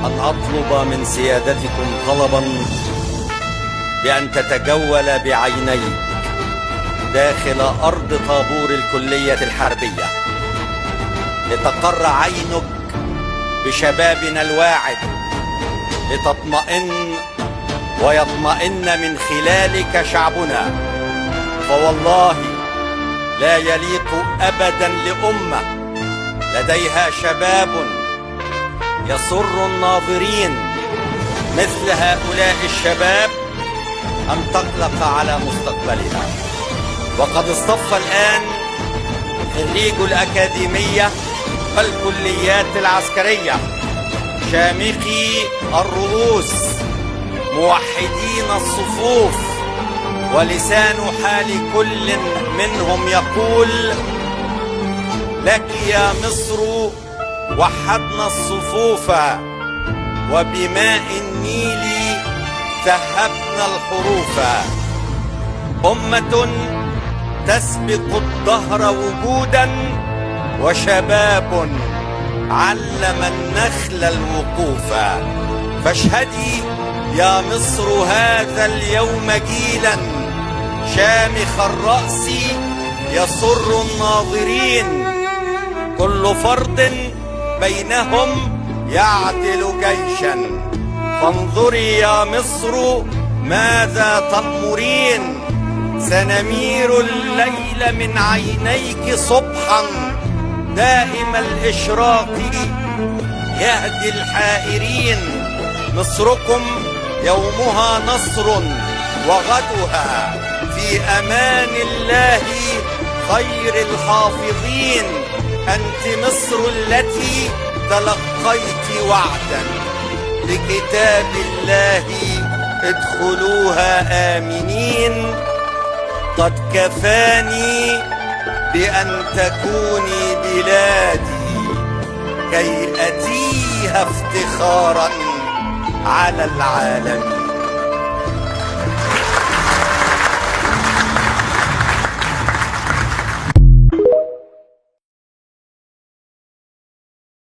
أن أطلب من سيادتكم طلبا بأن تتجول بعينيك داخل أرض طابور الكلية الحربية لتقر عينك بشبابنا الواعد، لتطمئن ويطمئن من خلالك شعبنا. فوالله لا يليق أبدا لأمة لديها شباب يسر الناظرين مثل هؤلاء الشباب أن تقلق على مستقبلها. وقد اصطف الآن خريج الأكاديمية والكليات العسكرية شامخي الرؤوس موحدين الصفوف، ولسان حال كل منهم يقول: لك يا مصر وحدنا الصفوف، وبماء النيل ذهبنا الحروف. أمة تسبق الدهر وجودا، وشباب علم النخل الوقوف. فاشهدي يا مصر هذا اليوم جيلا شامخ الرأس يسر الناظرين، كل فرد بينهم يعدل جيشا. فانظري يا مصر ماذا تأمرين، سنمير الليل من عينيك صبحا دائم الإشراق يهدي الحائرين. مصركم يومها نصر وغدها في أمان الله خير الحافظين. أنت مصر التي تلقيت وعدا بكتاب الله ادخلوها آمنين. قد كفاني بأن تكوني بلادي كي أتيها افتخارا على العالمين.